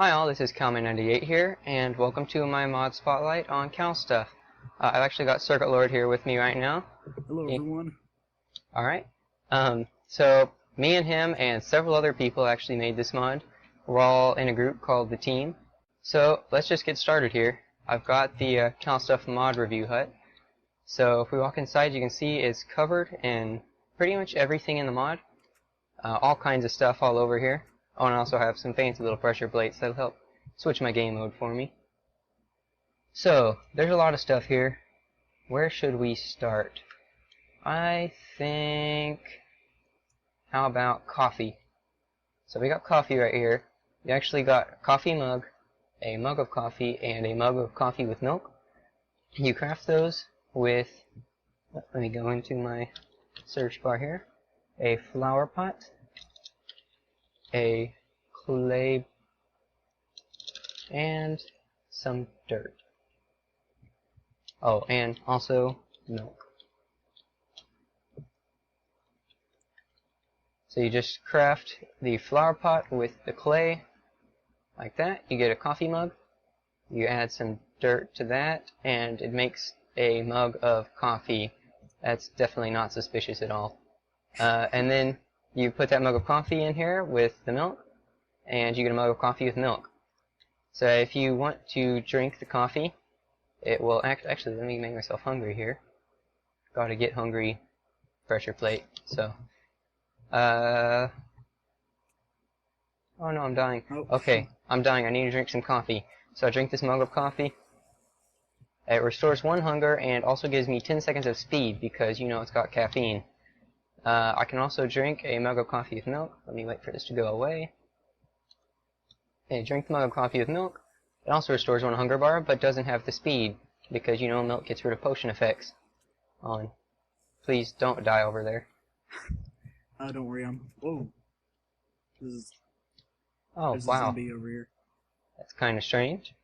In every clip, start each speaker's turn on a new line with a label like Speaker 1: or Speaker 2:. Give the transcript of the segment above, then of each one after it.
Speaker 1: Hi all, this is KalStuff here, and welcome to my mod spotlight on KalStuff. I've actually got CircuitLord here with me right now.
Speaker 2: Hello everyone.
Speaker 1: Alright. So, me and him and several other people actually made this mod. We're all in a group called the T.E.A.M. So, let's just get started here. I've got the KalStuff mod review hut. So, if we walk inside, you can see it's covered in pretty much everything in the mod. All kinds of stuff all over here. Oh, and I also have some fancy little pressure plates that'll help switch my game mode for me. So, there's a lot of stuff here. Where should we start? I think... how about coffee? So we got coffee right here. We actually got a coffee mug, a mug of coffee, and a mug of coffee with milk. You craft those with... let me go into my search bar here. A flower pot, a clay, and some dirt. Oh, and also milk. So you just craft the flower pot with the clay, like that. You get a coffee mug. You add some dirt to that, and it makes a mug of coffee. That's definitely not suspicious at all. And then you put that mug of coffee in here with the milk, and you get a mug of coffee with milk. So if you want to drink the coffee, it will actually, let me make myself hungry here. Gotta get hungry pressure plate, so. Oh no, I'm dying. Okay, I'm dying, I need to drink some coffee. So I drink this mug of coffee. It restores 1 hunger and also gives me 10 seconds of speed because, you know, it's got caffeine. I can also drink a mug of coffee with milk. Let me wait for this to go away. Okay, drink the mug of coffee with milk. It also restores 1 hunger bar, but doesn't have the speed, because you know milk gets rid of potion effects. Please don't die over there.
Speaker 2: Don't worry, whoa. There's
Speaker 1: wow.
Speaker 2: a zombie over here.
Speaker 1: That's kind of strange.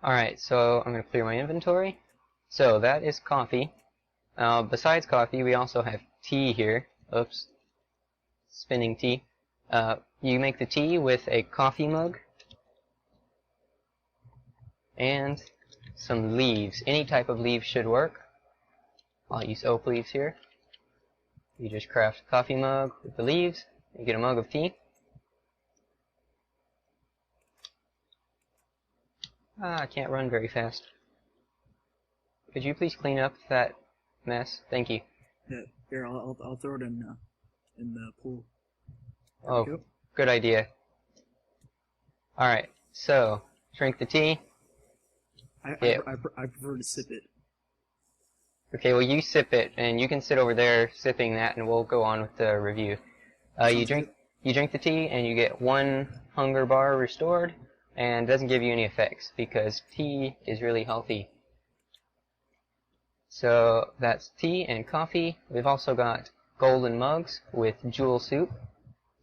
Speaker 1: Alright, so I'm going to clear my inventory. So that is coffee. Besides coffee, we also have tea here. Oops. Spinning tea. You make the tea with a coffee mug and some leaves. Any type of leaves should work. I'll use oak leaves here. You just craft a coffee mug with the leaves. You get a mug of tea. I can't run very fast. Could you please clean up that mess? Thank you.
Speaker 2: Yeah, here, I'll throw it in the pool.
Speaker 1: Oh, good idea. Alright, so, drink the tea.
Speaker 2: I prefer to sip it.
Speaker 1: Okay, well you sip it, and you can sit over there sipping that, and we'll go on with the review. You drink the tea, and you get 1 hunger bar restored, and doesn't give you any effects, because tea is really healthy. So, that's tea and coffee. We've also got golden mugs with jewel soup.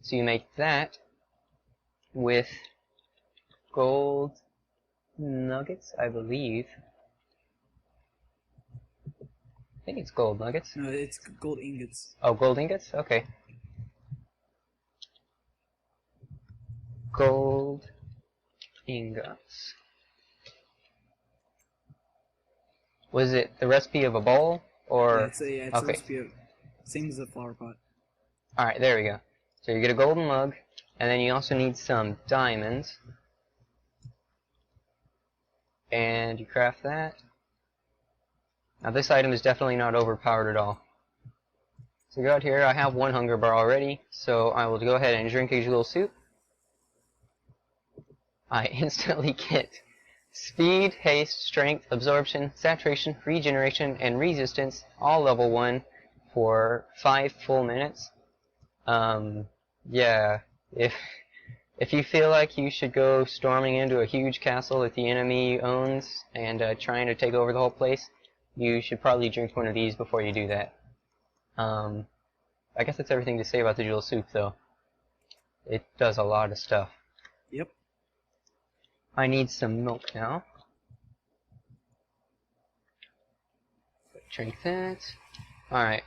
Speaker 1: So you make that with gold nuggets, I believe. I think it's gold nuggets.
Speaker 2: No, it's gold ingots.
Speaker 1: Oh, gold ingots? Okay. Gold ingots. Was it the recipe of a bowl? Or
Speaker 2: Yeah, it's a recipe of, same as the flower pot.
Speaker 1: Alright, there we go. So you get a golden mug, and then you also need some diamonds. And you craft that. Now this item is definitely not overpowered at all. So go out here, I have 1 hunger bar already, so I will go ahead and drink a jewel soup. I instantly get speed, haste, strength, absorption, saturation, regeneration, and resistance, all level 1 for 5 full minutes. Yeah, if you feel like you should go storming into a huge castle that the enemy owns and trying to take over the whole place, you should probably drink 1 of these before you do that. I guess that's everything to say about the jewel soup, though. It does a lot of stuff.
Speaker 2: Yep.
Speaker 1: I need some milk now. Drink that. Alright.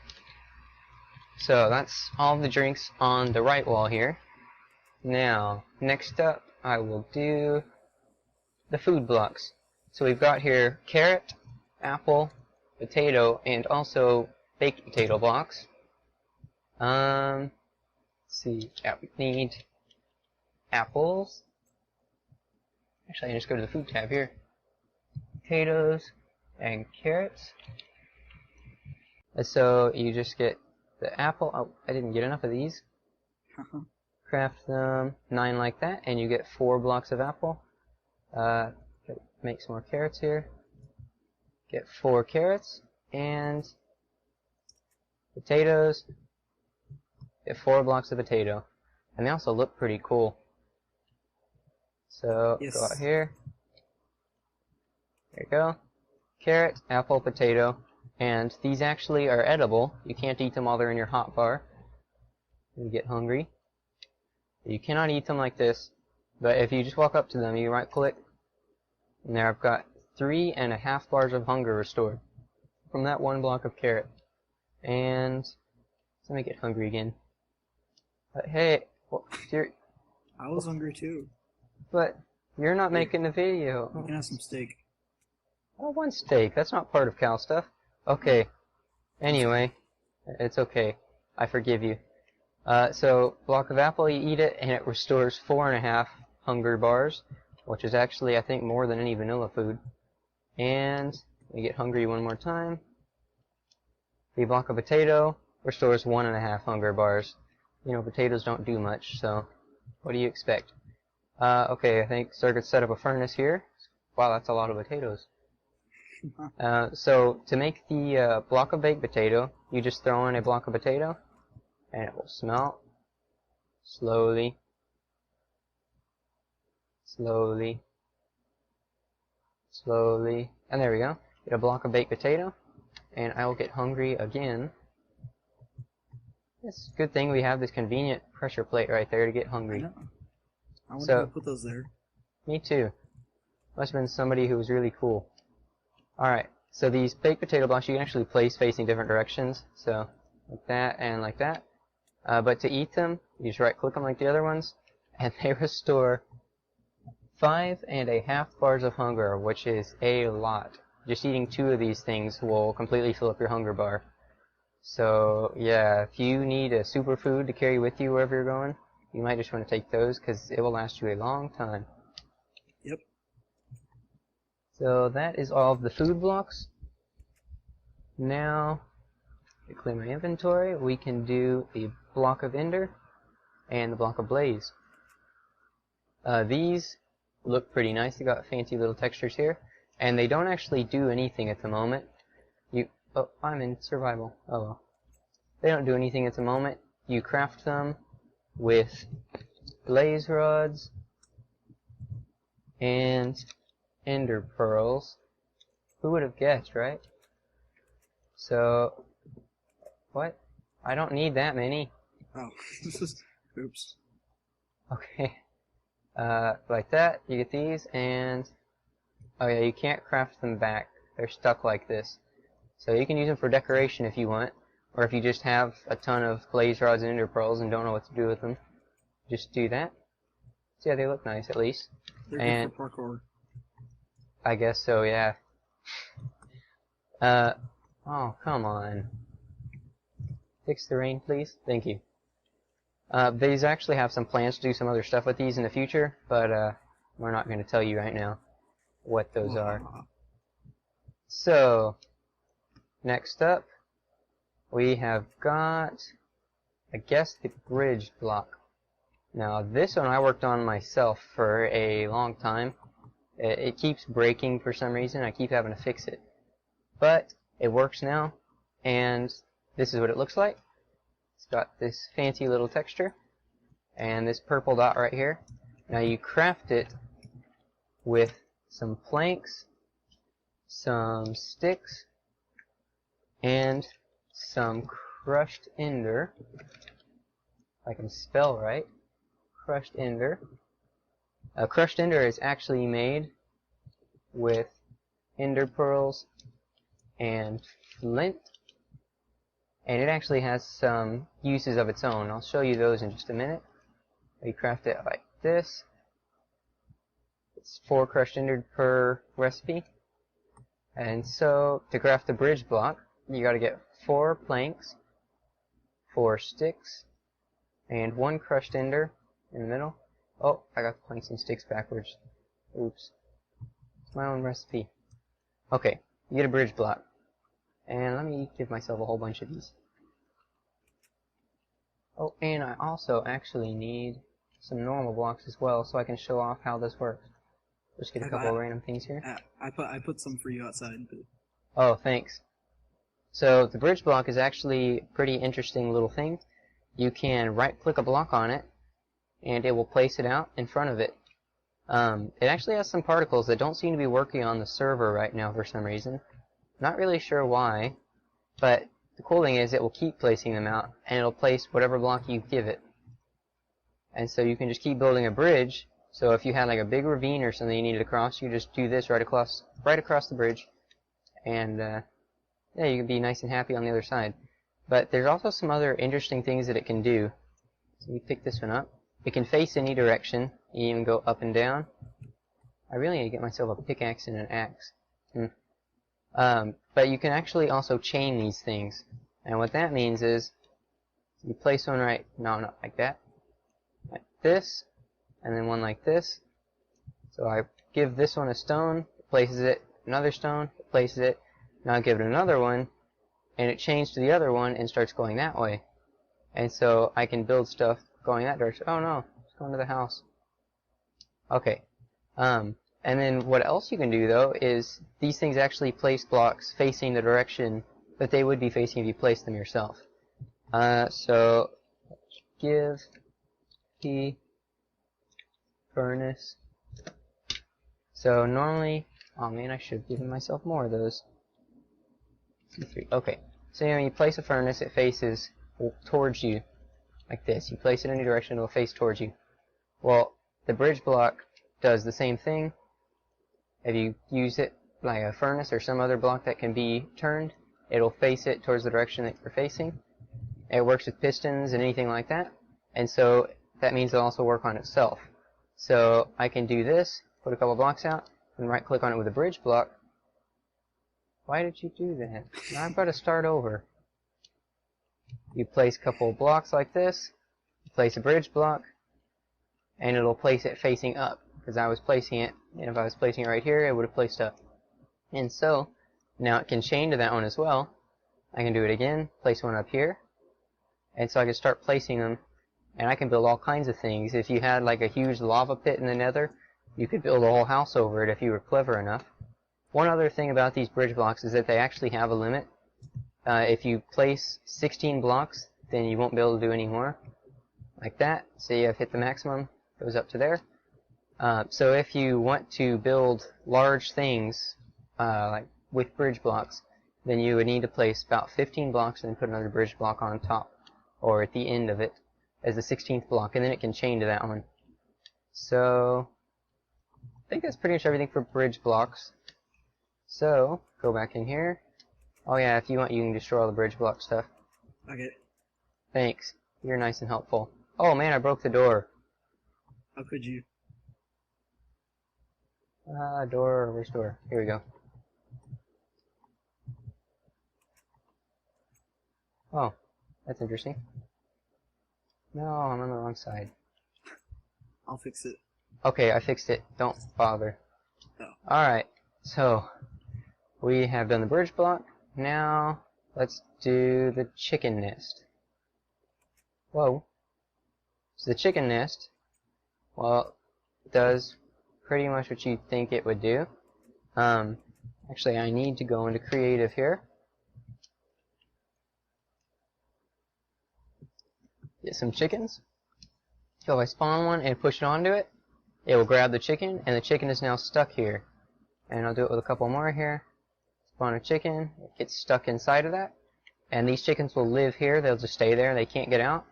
Speaker 1: So that's all the drinks on the right wall here. Now, next up, I will do the food blocks. So we've got here carrot, apple, potato, and also baked potato blocks. Let's see. Yeah, we need apples. Actually, I can just go to the food tab here. Potatoes and carrots. And so you just get the apple. Oh, I didn't get enough of these. Craft them 9 like that, and you get 4 blocks of apple. Make some more carrots here. Get 4 carrots and potatoes. Get 4 blocks of potato, and they also look pretty cool. So
Speaker 2: Yes.
Speaker 1: go out here. There you go. Carrot, apple, potato, and these actually are edible. You can't eat them while they're in your hot bar. You get hungry. You cannot eat them like this, but if you just walk up to them, you right click, and there I've got 3.5 bars of hunger restored from that 1 block of carrot. And let me get hungry again. But hey,
Speaker 2: I was hungry too.
Speaker 1: but you're not making the video.
Speaker 2: You can have some steak.
Speaker 1: Oh, 1 steak. That's not part of KalStuff. Okay. Anyway, it's okay. I forgive you. So, block of apple, you eat it, and it restores 4.5 hunger bars, which is actually, I think, more than any vanilla food. And we get hungry 1 more time. The block of potato restores 1.5 hunger bars. You know, potatoes don't do much, so what do you expect? Okay, I think Circuit set up a furnace here. Wow, that's a lot of potatoes. So, to make the block of baked potato, you just throw in a block of potato, and it will smelt slowly, slowly, slowly, and there we go. Get a block of baked potato, and I will get hungry again. It's a good thing we have this convenient pressure plate right there to get hungry.
Speaker 2: I wonder
Speaker 1: So-
Speaker 2: who put those there.
Speaker 1: Me too. Must have been somebody who was really cool. Alright, so these baked potato blocks you can actually place facing different directions. So, like that and like that. But to eat them, you just right click them like the other ones, and they restore 5.5 bars of hunger, which is a lot. Just eating 2 of these things will completely fill up your hunger bar. So, yeah, if you need a superfood to carry with you wherever you're going, you might just want to take those, because it will last you a long time.
Speaker 2: Yep.
Speaker 1: So that is all of the food blocks. Now, to clear my inventory, we can do the block of ender and the block of blaze. These look pretty nice. They got fancy little textures here, and they don't actually do anything at the moment. Oh, I'm in survival. Oh well. They don't do anything at the moment. You craft them with blaze rods and ender pearls. Who would have guessed, right? So, what? I don't need that many.
Speaker 2: Oh, oops.
Speaker 1: Okay. Like that, you get these, and oh yeah, you can't craft them back. They're stuck like this. So you can use them for decoration if you want, or if you just have a ton of blaze rods and ender pearls and don't know what to do with them, just do that. So yeah, they look nice at least.
Speaker 2: They're
Speaker 1: And
Speaker 2: good for parkour.
Speaker 1: I guess so, yeah. Oh, come on. Fix the rain, please. Thank you. These actually have some plans to do some other stuff with these in the future, but we're not going to tell you right now what those are. So, next up, we have got, I guess, the bridge block. Now, this one I worked on myself for a long time. It keeps breaking for some reason. I keep having to fix it. But it works now, and this is what it looks like. It's got this fancy little texture, and this purple dot right here. Now you craft it with some planks, some sticks, and some crushed ender. If I can spell right. Crushed ender. Crushed ender is actually made with ender pearls and flint, and it actually has some uses of its own. I'll show you those in just a minute. We craft it like this. It's 4 crushed ender per recipe. And so, to craft the bridge block, you gotta get 4 planks, 4 sticks, and 1 crushed ender in the middle. Oh, I got the planks and sticks backwards. Oops. It's my own recipe. Okay, you get a bridge block. And let me give myself a whole bunch of these. Oh, and I also actually need some normal blocks as well, so I can show off how this works. Just get a couple of random things here.
Speaker 2: I put some for you outside. But...
Speaker 1: Oh, thanks. So the bridge block is actually a pretty interesting little thing. You can right-click a block on it, and it will place it out in front of it. It actually has some particles that don't seem to be working on the server right now for some reason. Not really sure why, but the cool thing is it will keep placing them out, and it'll place whatever block you give it. And so you can just keep building a bridge. So if you had like a big ravine or something you needed to cross, you just do this right across the bridge, and yeah, you can be nice and happy on the other side. But there's also some other interesting things that it can do. So you pick this one up. It can face any direction. You even go up and down. I really need to get myself a pickaxe and an axe. But you can actually also chain these things. And what that means is you place one right, no, not like that, like this, and then one like this. So I give this one a stone, it places it, another stone, it places it. Now I give it another one, and it changes to the other one and starts going that way. And so I can build stuff going that direction. Oh no, it's going to the house. Okay. And then what else you can do though is these things actually place blocks facing the direction that they would be facing if you placed them yourself. So let's give the furnace. So normally, oh man, I should have given myself more of those. Okay, so when you place a furnace, it faces towards you like this. You place it in any direction, it will face towards you. Well, the bridge block does the same thing. If you use it like a furnace or some other block that can be turned, it'll face it towards the direction that you're facing. It works with pistons and anything like that, and so that means it'll also work on itself. So I can do this, put a couple blocks out, and right click on it with a bridge block. Why did you do that? Now I've got to start over. You place a couple of blocks like this, you place a bridge block, and it'll place it facing up, because I was placing it, and if I was placing it right here, it would have placed up. And so, now it can chain to that one as well. I can do it again, place one up here, and so I can start placing them, and I can build all kinds of things. If you had like a huge lava pit in the nether, you could build a whole house over it if you were clever enough. One other thing about these bridge blocks is that they actually have a limit. If you place 16 blocks, then you won't be able to do any more. Like that. See, I've hit the maximum. Goes up to there. So if you want to build large things, like with bridge blocks, then you would need to place about 15 blocks and then put another bridge block on top, or at the end of it, as the 16th block, and then it can chain to that one. So, I think that's pretty much everything for bridge blocks. So, go back in here. Oh yeah, if you want, you can destroy all the bridge block stuff.
Speaker 2: Okay.
Speaker 1: Thanks. You're nice and helpful. Oh man, I broke the door.
Speaker 2: How could you?
Speaker 1: Door, where's door? Here we go. Oh, that's interesting. No, I'm on the wrong side.
Speaker 2: I'll fix it.
Speaker 1: Okay, I fixed it. Don't bother.
Speaker 2: Oh.
Speaker 1: Alright, so we have done the bridge block. Now, let's do the chicken nest. Whoa. So the chicken nest, well, does pretty much what you'd think it would do. Actually, I need to go into creative here. Get some chickens. So if I spawn one and push it onto it, it will grab the chicken, and the chicken is now stuck here. And I'll do it with a couple more here. Spawn a chicken, it gets stuck inside of that. And these chickens will live here, they'll just stay there, they can't get out.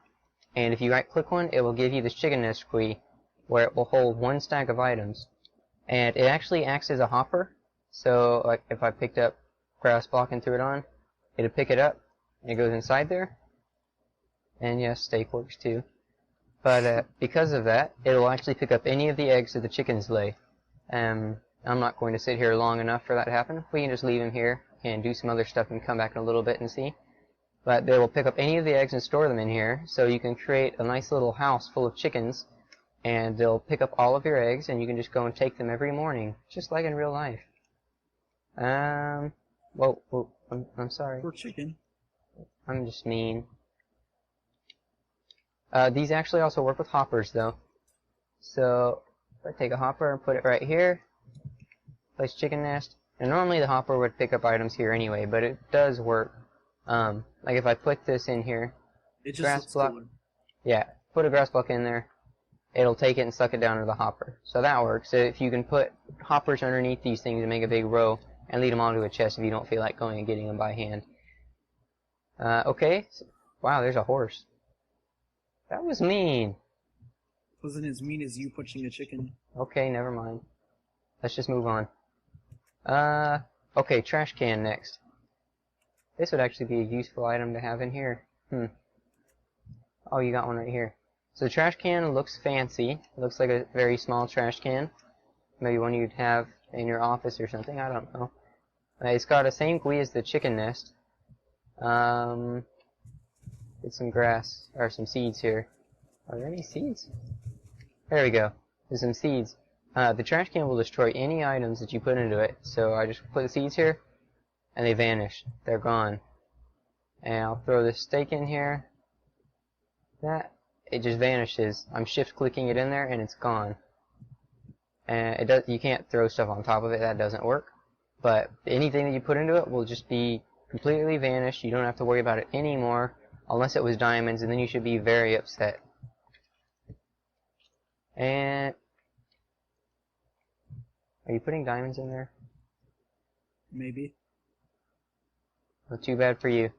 Speaker 1: And if you right click one, it will give you this chicken nest key, where it will hold one stack of items. And it actually acts as a hopper. So like if I picked up grass block and threw it on, it'll pick it up, and it goes inside there. And yes, steak works too. But because of that, it'll actually pick up any of the eggs that the chickens lay. I'm not going to sit here long enough for that to happen. We can just leave them here and do some other stuff and come back in a little bit and see. But they will pick up any of the eggs and store them in here, so you can create a nice little house full of chickens, and they'll pick up all of your eggs, and you can just go and take them every morning, just like in real life. Whoa, I'm sorry.
Speaker 2: Poor chicken.
Speaker 1: I'm just mean. These actually also work with hoppers, though. So, if I take a hopper and put it right here, place chicken nest, and normally the hopper would pick up items here anyway, but it does work. Like if I put this in here,
Speaker 2: It just
Speaker 1: grass
Speaker 2: looks
Speaker 1: block,
Speaker 2: cooler.
Speaker 1: yeah, put a grass block in there, it'll take it and suck it down into the hopper. So that works. So if you can put hoppers underneath these things and make a big row, and lead them onto a chest if you don't feel like going and getting them by hand. Okay. Wow, there's a horse. That was mean.
Speaker 2: Wasn't as mean as you punching a chicken.
Speaker 1: Okay, never mind. Let's just move on. Okay, trash can next. This would actually be a useful item to have in here. Oh, you got one right here. So the trash can looks fancy. It looks like a very small trash can. Maybe one you'd have in your office or something, I don't know. It's got the same GUI as the chicken nest. Get some grass, or some seeds here. Are there any seeds? There we go. There's some seeds. The trash can will destroy any items that you put into it. So I just put the seeds here, and they vanish. They're gone. And I'll throw this steak in here. It just vanishes. I'm shift clicking it in there, and it's gone. And you can't throw stuff on top of it, that doesn't work. But anything that you put into it will just be completely vanished. You don't have to worry about it anymore, unless it was diamonds, and then you should be very upset. And are you putting diamonds in there?
Speaker 2: Maybe.
Speaker 1: Well, too bad for you.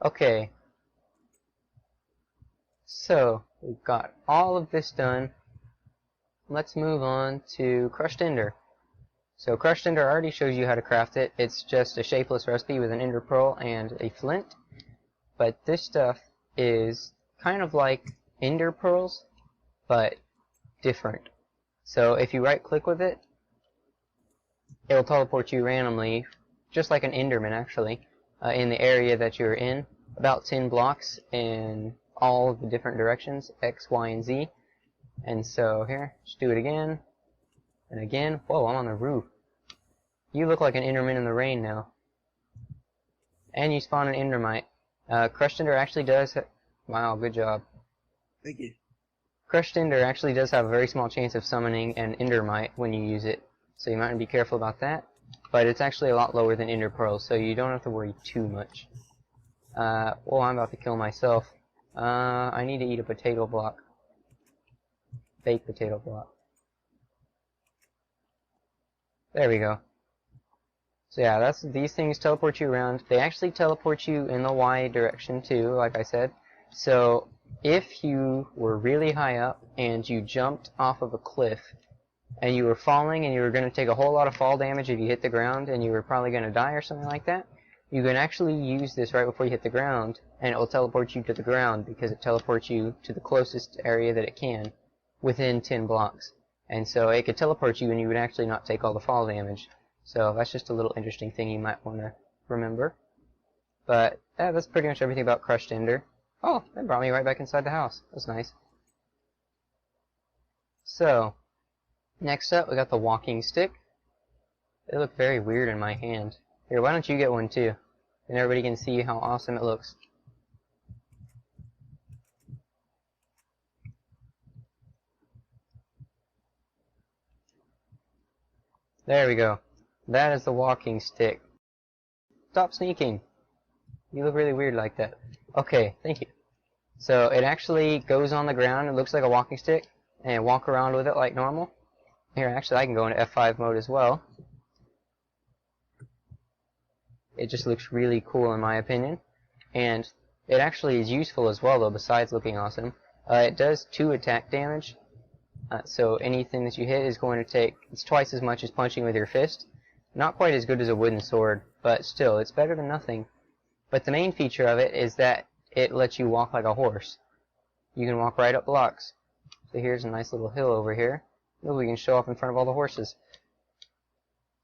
Speaker 1: Okay. So, we've got all of this done. Let's move on to Crushed Ender. So Crushed Ender already shows you how to craft it. It's just a shapeless recipe with an ender pearl and a flint. But this stuff is kind of like ender pearls, but different. So if you right click with it, it'll teleport you randomly, just like an enderman actually, in the area that you're in, about 10 blocks in all the different directions, X, Y, and Z. And so here, just do it again, and again. Whoa, I'm on the roof. You look like an enderman in the rain now. And you spawn an endermite. Crushed Ender actually does wow, good job.
Speaker 2: Thank you.
Speaker 1: Crushed Ender actually does have a very small chance of summoning an endermite when you use it. So you might want to be careful about that. But it's actually a lot lower than ender pearls, so you don't have to worry too much. Well, I'm about to kill myself. I need to eat a potato block. Baked potato block. There we go. So yeah, these things teleport you around. They actually teleport you in the Y direction too, like I said. So if you were really high up and you jumped off of a cliff and you were falling and you were going to take a whole lot of fall damage if you hit the ground and you were probably going to die or something like that, you can actually use this right before you hit the ground and it will teleport you to the ground because it teleports you to the closest area that it can within 10 blocks. And so it could teleport you and you would actually not take all the fall damage. So that's just a little interesting thing you might want to remember. But that's pretty much everything about Crushed Ender. Oh, that brought me right back inside the house. That's nice. So, next up we got the walking stick. They look very weird in my hand. Here, why don't you get one too? And everybody can see how awesome it looks. There we go. That is the walking stick. Stop sneaking. You look really weird like that. Okay, thank you. So it actually goes on the ground. It looks like a walking stick. And walk around with it like normal. Here, actually, I can go into F5 mode as well. It just looks really cool in my opinion. And it actually is useful as well, though, besides looking awesome. It does 2 attack damage. So anything that you hit is going to take, it's twice as much as punching with your fist. Not quite as good as a wooden sword, but still, it's better than nothing. But the main feature of it is that it lets you walk like a horse. You can walk right up blocks. So here's a nice little hill over here. Maybe we can show up in front of all the horses.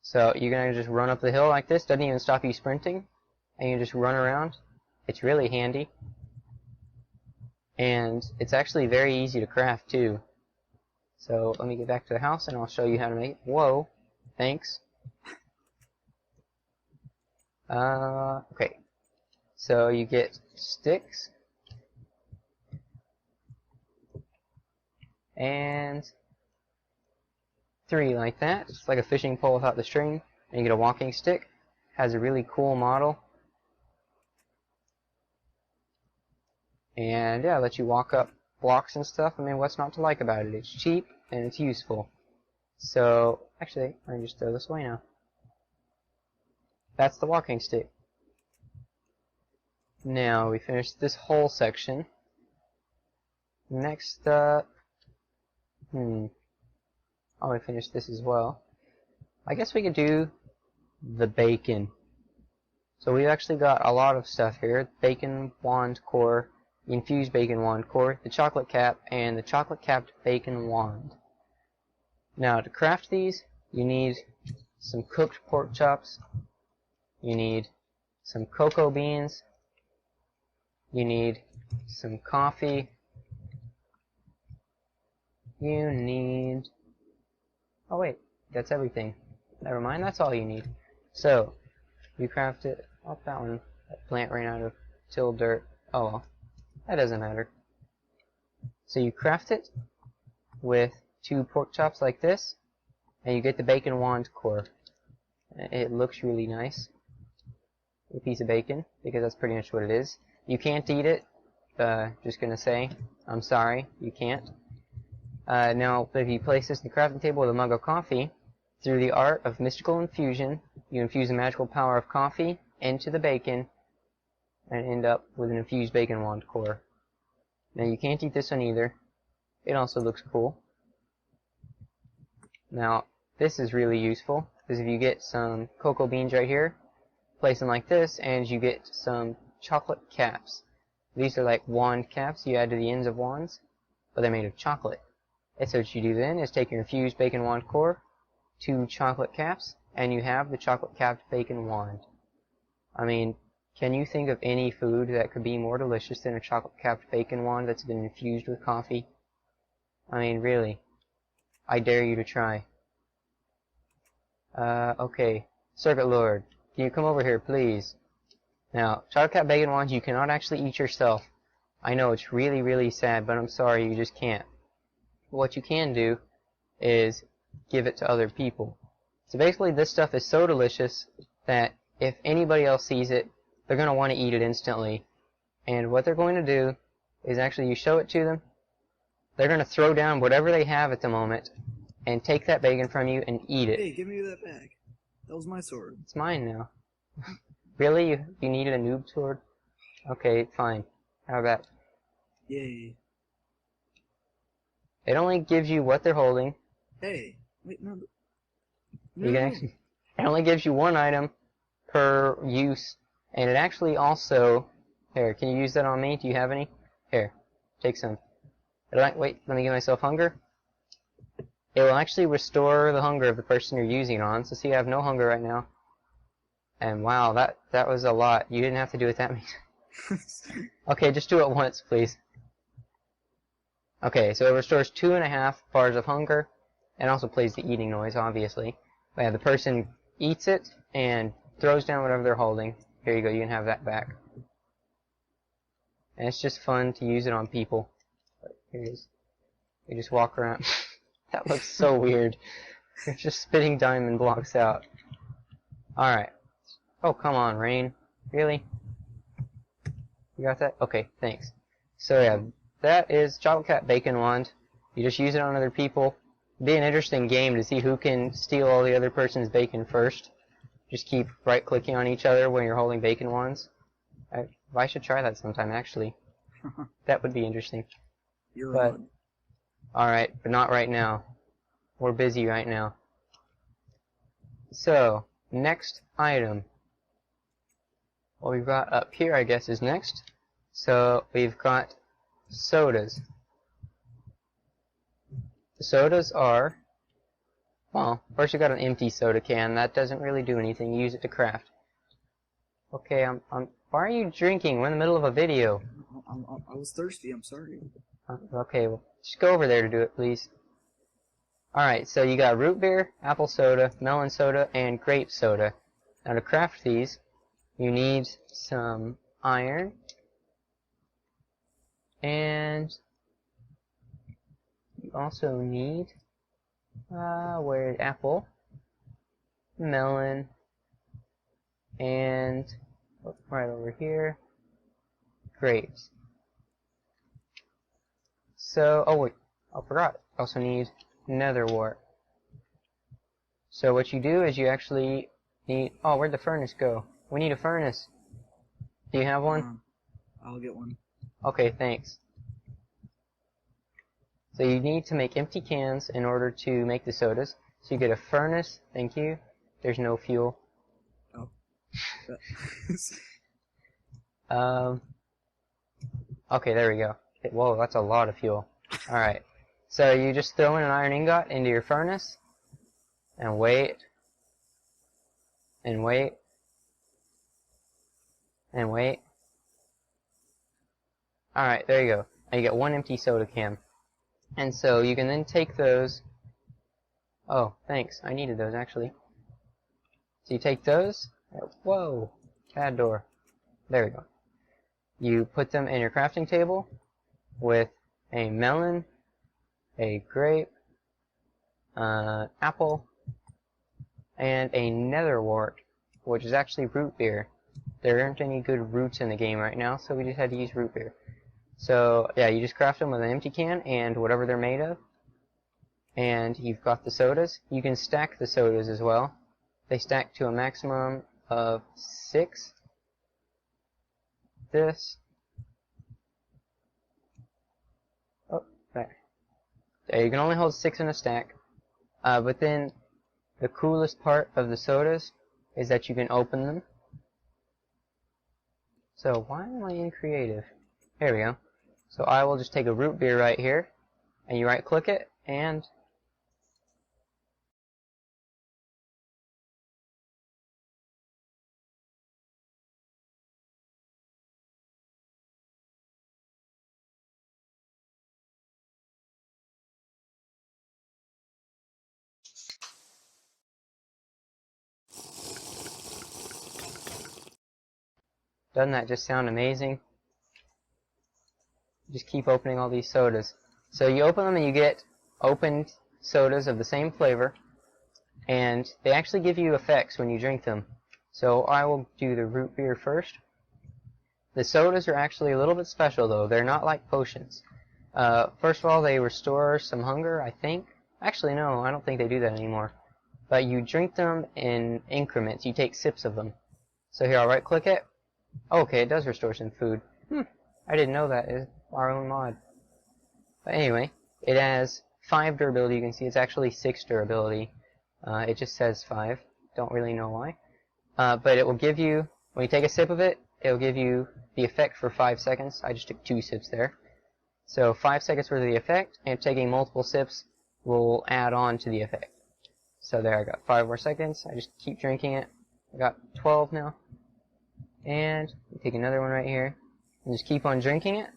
Speaker 1: So you're going to just run up the hill like this. Doesn't even stop you sprinting. And you just run around. It's really handy. And it's actually very easy to craft too. So let me get back to the house and I'll show you how to make it. Whoa. Thanks. Okay. So you get sticks. And 3 like that. It's like a fishing pole without the string. And you get a walking stick. Has a really cool model. And yeah, let you walk up blocks and stuff. I mean, what's not to like about it? It's cheap and it's useful. So, actually, I can just throw this away now. That's the walking stick. Now, we finished this whole section. Next up... Oh, we finished this as well. I guess we could do the bacon. So we've actually got a lot of stuff here. Bacon wand core, the infused bacon wand core, the chocolate cap, and the chocolate capped bacon wand. Now, to craft these, you need some cooked pork chops. You need some cocoa beans. You need some coffee. You need... Oh wait, that's everything. Never mind, that's all you need. So, you craft it... Oh, that plant ran out of tilled dirt. Oh well, that doesn't matter. So you craft it with 2 pork chops like this, and you get the bacon wand core. It looks really nice. A piece of bacon, because that's pretty much what it is. You can't eat it. Just gonna say, I'm sorry, you can't. Now, if you place this in the crafting table with a mug of coffee, through the art of mystical infusion, you infuse the magical power of coffee into the bacon, and end up with an infused bacon wand core. Now, you can't eat this one either. It also looks cool. Now, this is really useful, because if you get some cocoa beans right here, place them like this, and you get some chocolate caps. These are like wand caps you add to the ends of wands, but they're made of chocolate. And so what you do then is take your infused bacon wand core, 2 chocolate caps, and you have the chocolate capped bacon wand. I mean, can you think of any food that could be more delicious than a chocolate capped bacon wand that's been infused with coffee? I mean, really. I dare you to try. Okay. CircuitLord, can you come over here, please? Now, chocolate capped bacon wands you cannot actually eat yourself. I know, it's really, really sad, but I'm sorry, you just can't. What you can do is give it to other people. So basically this stuff is so delicious that if anybody else sees it, they're going to want to eat it instantly. And what they're going to do is actually you show it to them, they're going to throw down whatever they have at the moment and take that bacon from you and eat it.
Speaker 2: Hey, give me that back. That was my sword.
Speaker 1: It's mine now. Really? You needed a noob sword? Okay, fine. How about...
Speaker 2: Yay.
Speaker 1: It only gives you what they're holding.
Speaker 2: Hey, wait, no.
Speaker 1: It only gives you 1 item per use, and it actually also... Here, can you use that on me? Do you have any? Here, take some. Wait, let me give myself hunger. It will actually restore the hunger of the person you're using it on, so see I have no hunger right now. And wow, that was a lot. You didn't have to do it that many times. Okay, just do it once, please. Okay, so it restores 2.5 bars of hunger, and also plays the eating noise, obviously. But yeah, the person eats it, and throws down whatever they're holding. Here you go, you can have that back. And it's just fun to use it on people. But here it is. You just walk around. That looks so weird. You're just spitting diamond blocks out. Alright. Oh, come on, Rain. Really? You got that? Okay, thanks. So yeah, that is chocolate capped bacon wand. You just use it on other people. It'd be an interesting game to see who can steal all the other person's bacon first. Just keep right-clicking on each other when you're holding bacon wands. I should try that sometime, actually. That would be interesting.
Speaker 2: You're on.
Speaker 1: Alright, but not right now. We're busy right now. So, next item. What we've got up here, I guess, is next. So, we've got sodas. the sodas are, well, first you got an empty soda can. That doesn't really do anything. You use it to craft. Okay, why are you drinking? We're in the middle of a video.
Speaker 2: I was thirsty. I'm sorry.
Speaker 1: Okay, well, just go over there to do it, please. Alright, so you got root beer, apple soda, melon soda, and grape soda. Now to craft these, you need some iron, and you also need, apple, melon, and, right over here, grapes. So, oh wait, I forgot. You also need nether wart. So what you do is you actually need, oh, where'd the furnace go? We need a furnace. Do you have one?
Speaker 2: I'll get one.
Speaker 1: Okay, thanks. So you need to make empty cans in order to make the sodas. So you get a furnace, thank you. There's no fuel.
Speaker 2: Oh.
Speaker 1: Okay, there we go. Whoa, that's a lot of fuel. Alright. So you just throw in an iron ingot into your furnace, and wait, and wait, and wait. Alright, there you go. Now you get one empty soda can. And so you can then take those. Oh, thanks. I needed those actually. So you take those. Whoa, bad door. There we go. You put them in your crafting table with a melon, a grape, apple, and a nether wart, which is actually root beer. There aren't any good roots in the game right now, so we just had to use root beer. So, yeah, you just craft them with an empty can and whatever they're made of. And you've got the sodas. You can stack the sodas as well. They stack to a maximum of 6. This. Oh, there. There, you can only hold 6 in a stack. But then, the coolest part of the sodas is that you can open them. So, why am I in creative? Here we go. So I will just take a root beer right here, and you right click it, and doesn't that just sound amazing? Just keep opening all these sodas. So you open them and you get opened sodas of the same flavor, and they actually give you effects when you drink them. So I will do the root beer first. The sodas are actually a little bit special though. They're not like potions. First of all, they restore some hunger, I think. Actually, no, I don't think they do that anymore. But you drink them in increments. You take sips of them. So here, I'll right click it. Okay, it does restore some food. I didn't know that. It's our own mod. But anyway, it has 5 durability. You can see it's actually 6 durability. It just says 5. Don't really know why. But it will give you, when you take a sip of it, it will give you the effect for 5 seconds. I just took 2 sips there. So 5 seconds worth of the effect, and taking multiple sips will add on to the effect. So there, I got 5 more seconds. I just keep drinking it. I got 12 now. And take another one right here. And just keep on drinking it.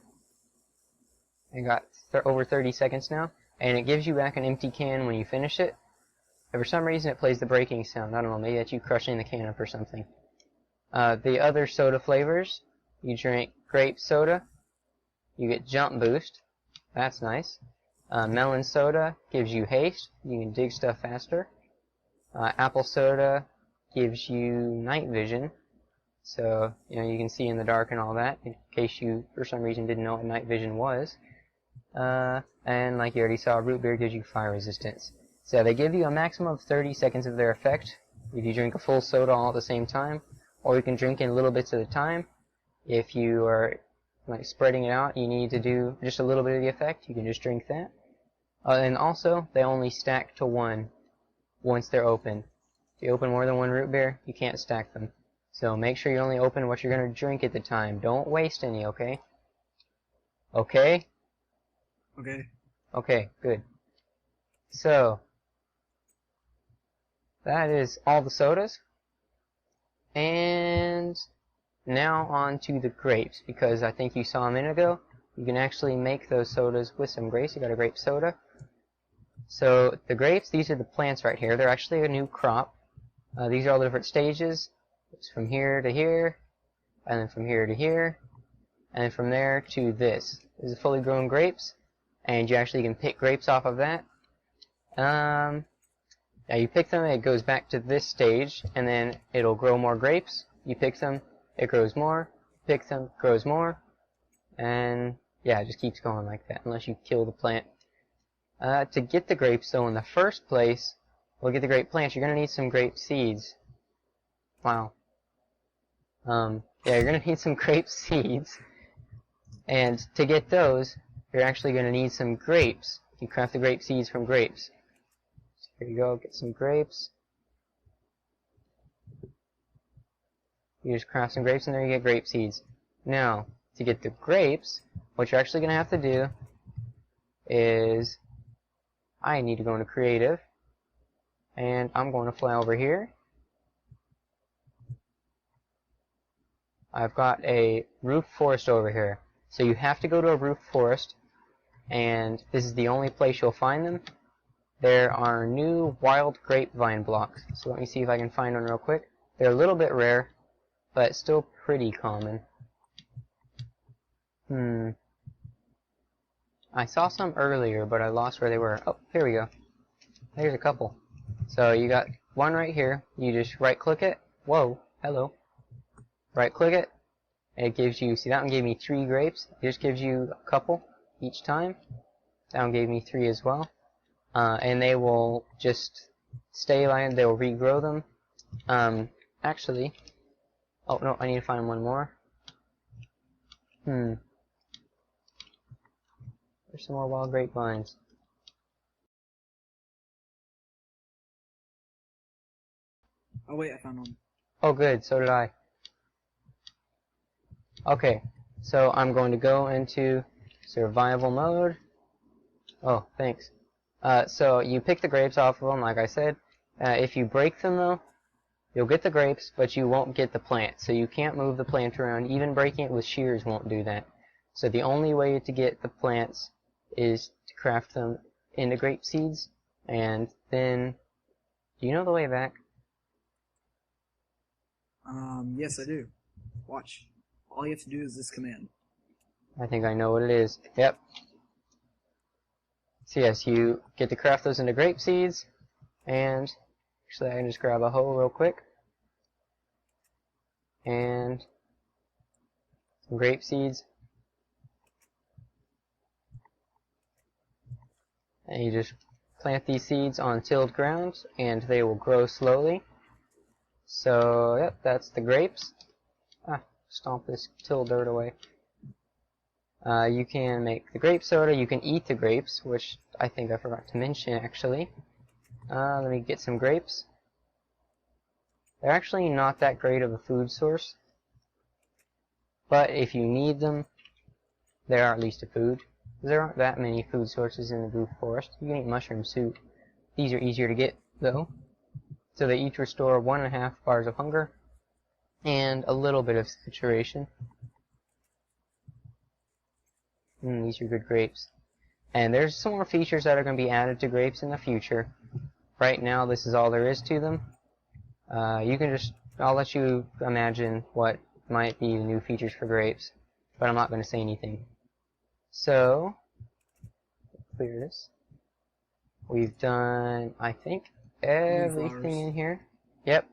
Speaker 1: I got over 30 seconds now. And it gives you back an empty can when you finish it. And for some reason it plays the breaking sound. I don't know, maybe that's you crushing the can up or something. The other soda flavors, you drink grape soda, you get jump boost. That's nice. Melon soda gives you haste. You can dig stuff faster. Apple soda gives you night vision. So, you can see in the dark and all that, in case you, for some reason, didn't know what night vision was. And like you already saw, root beer gives you fire resistance. So they give you a maximum of 30 seconds of their effect if you drink a full soda all at the same time. Or you can drink in little bits at a time. If you are spreading it out, you need to do just a little bit of the effect, you can just drink that. And also, they only stack to 1 once they're open. If you open more than 1 root beer, you can't stack them. So make sure you only open what you're going to drink at the time. Don't waste any, okay? Okay?
Speaker 2: Okay.
Speaker 1: Okay, good. So that is all the sodas. And now on to the grapes, because I think you saw a minute ago, you can actually make those sodas with some grapes. You got a grape soda. So the grapes, these are the plants right here. They're actually a new crop. These are all the different stages. It's from here to here, and then from here to here, and then from there to this. This is fully grown grapes, and you actually can pick grapes off of that. Now you pick them, it goes back to this stage, and then it'll grow more grapes. You pick them, it grows more. Pick them, grows more. And yeah, it just keeps going like that, unless you kill the plant. To get the grapes, though, in the first place, we'll get the grape plants, you're going to need some grape seeds. Wow. Yeah, you're going to need some grape seeds. And to get those, you're actually going to need some grapes. You craft the grape seeds from grapes. So here you go, get some grapes. You just craft some grapes and there you get grape seeds. Now, to get the grapes, what you're actually going to have to do is, I need to go into creative, and I'm going to fly over here. I've got a roof forest over here. So you have to go to a roof forest, and this is the only place you'll find them. There are new wild grapevine blocks. So let me see if I can find one real quick. They're a little bit rare, but still pretty common. I saw some earlier, but I lost where they were. Oh, here we go. There's a couple. So you got one right here. You just right-click it. Whoa, hello. Right-click it. And it gives you, see that one gave me 3 grapes. It just gives you a couple each time. That one gave me 3 as well. And they will just stay like, they will regrow them. Actually, oh no, I need to find one more. There's some more wild grapevines.
Speaker 2: Oh wait, I found one.
Speaker 1: Oh good, so did I. Okay, so I'm going to go into survival mode. Oh, thanks. So you pick the grapes off of them, like I said. If you break them though, you'll get the grapes, but you won't get the plant. So you can't move the plant around. Even breaking it with shears won't do that. So the only way to get the plants is to craft them into grape seeds, and then, do you know the way back?
Speaker 2: Yes I do. Watch. All you have to do is this command.
Speaker 1: I think I know what it is. Yep. So yes, you get to craft those into grape seeds, and actually I can just grab a hoe real quick, and some grape seeds, and you just plant these seeds on tilled ground, and they will grow slowly. So yep, that's the grapes. Stomp this tilled dirt away. You can make the grape soda, you can eat the grapes, which I think I forgot to mention actually. Let me get some grapes. They're actually not that great of a food source, but if you need them, they are at least a food. There aren't that many food sources in the roof forest. You can eat mushroom soup. These are easier to get though. So they each restore 1.5 bars of hunger and a little bit of saturation. These are good grapes. And there's some more features that are going to be added to grapes in the future. Right now, this is all there is to them. You can just, I'll let you imagine what might be the new features for grapes, but I'm not going to say anything. So, clear this. We've done, I think, everything in here. Yep.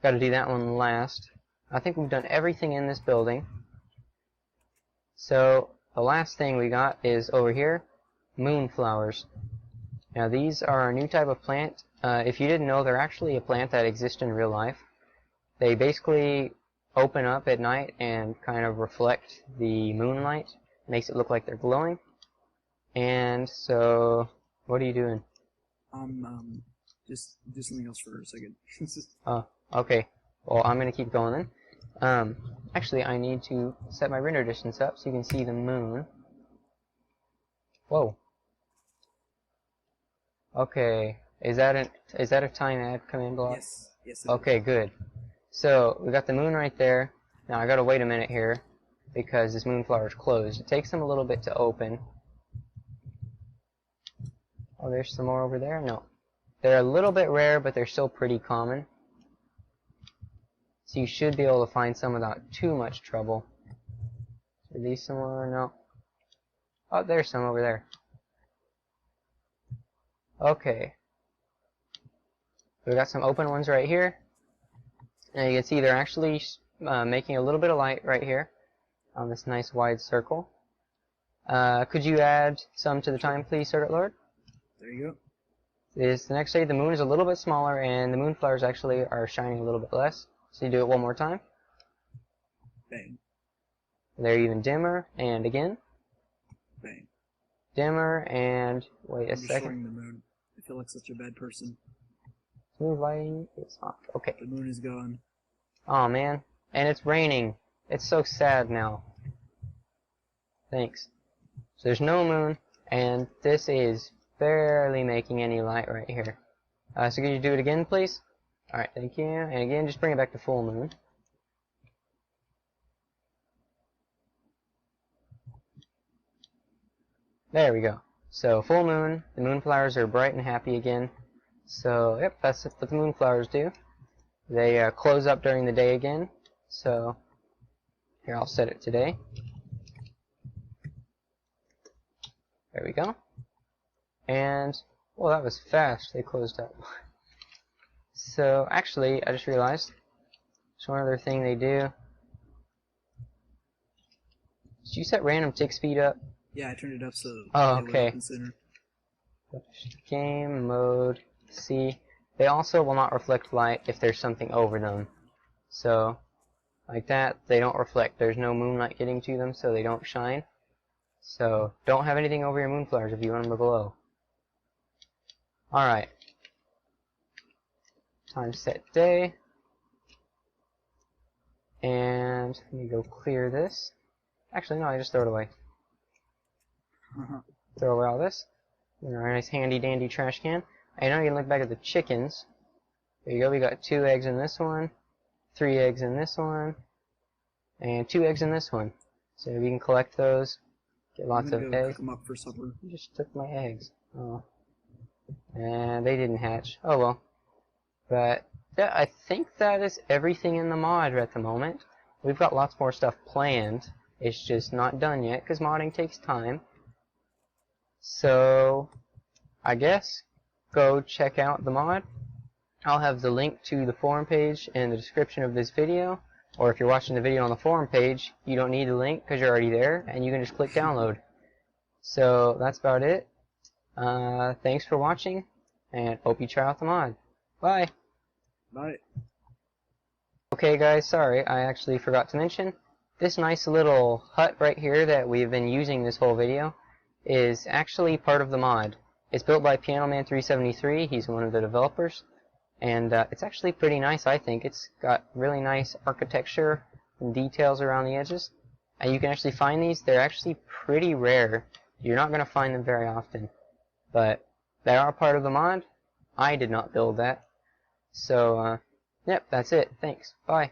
Speaker 1: Got to do that one last. I think we've done everything in this building. So, the last thing we got is over here, moonflowers. Now these are a new type of plant. If you didn't know, they're actually a plant that exists in real life. They basically open up at night and kind of reflect the moonlight. Makes it look like they're glowing. And so, what are you doing?
Speaker 2: Just do something else for a second.
Speaker 1: Oh, okay. Well, I'm going to keep going then. Actually, I need to set my render distance up so you can see the moon. Whoa. Okay, is that a time add command block?
Speaker 2: Yes. Yes, it is.
Speaker 1: Okay, good. So we got the moon right there. Now I gotta wait a minute here because this moonflower is closed. It takes them a little bit to open. Oh, there's some more over there? No. They're a little bit rare, but they're still pretty common. So you should be able to find some without too much trouble. Are these somewhere? No. Oh, there's some over there. Okay. We got some open ones right here. And you can see they're actually making a little bit of light right here on this nice wide circle. Could you add some to the time, please, CircuitLord?
Speaker 2: There you go.
Speaker 1: The next day, the moon is a little bit smaller, and the moonflowers actually are shining a little bit less. So you do it one more time.
Speaker 2: Bang.
Speaker 1: They're even dimmer, and again.
Speaker 2: Bang.
Speaker 1: Dimmer, and wait a
Speaker 2: I'm destroying
Speaker 1: second.
Speaker 2: the moon. I feel like such a bad person.
Speaker 1: Smooth lighting is off. Okay.
Speaker 2: The moon is gone.
Speaker 1: Oh man, and it's raining. It's so sad now. Thanks. So there's no moon, and this is barely making any light right here. So could you do it again, please? Alright, thank you. And again, just bring it back to full moon. There we go. So full moon, the moonflowers are bright and happy again. So, yep, that's what the moonflowers do. They close up during the day again. So, here, I'll set it today. There we go. And, well, that was fast. They closed up. So, actually, I just realized, there's one other thing they do. Did you set random tick speed up?
Speaker 2: Yeah, I turned it up so
Speaker 1: Oh,
Speaker 2: it would
Speaker 1: okay.
Speaker 2: open sooner.
Speaker 1: Game mode C. They also will not reflect light if there's something over them. So, like that, they don't reflect. There's no moonlight getting to them, so they don't shine. So, don't have anything over your moonflowers if you want them to glow. Alright. Time set day. And let me go clear this. Actually, no, I just throw it away. Throw away all this. A nice handy dandy trash can. And now you can look back at the chickens. There you go, we got 2 eggs in this one, 3 eggs in this one, and 2 eggs in this one. So we can collect those, get lots of eggs.
Speaker 2: Cook them up for supper.
Speaker 1: You just took my eggs. Oh. And they didn't hatch. Oh well. But yeah, I think that is everything in the mod at the moment. We've got lots more stuff planned. It's just not done yet because modding takes time. So, I guess, go check out the mod. I'll have the link to the forum page in the description of this video. Or if you're watching the video on the forum page, you don't need the link because you're already there, and you can just click download. So, that's about it. Thanks for watching, and hope you try out the mod. Bye!
Speaker 2: Bye.
Speaker 1: Okay guys, sorry, I actually forgot to mention, this nice little hut right here that we've been using this whole video is actually part of the mod. It's built by PianoMan373, he's one of the developers, and it's actually pretty nice, I think. It's got really nice architecture and details around the edges, and you can actually find these. They're actually pretty rare. You're not going to find them very often, but they are part of the mod. I did not build that. So, yep, that's it. Thanks. Bye.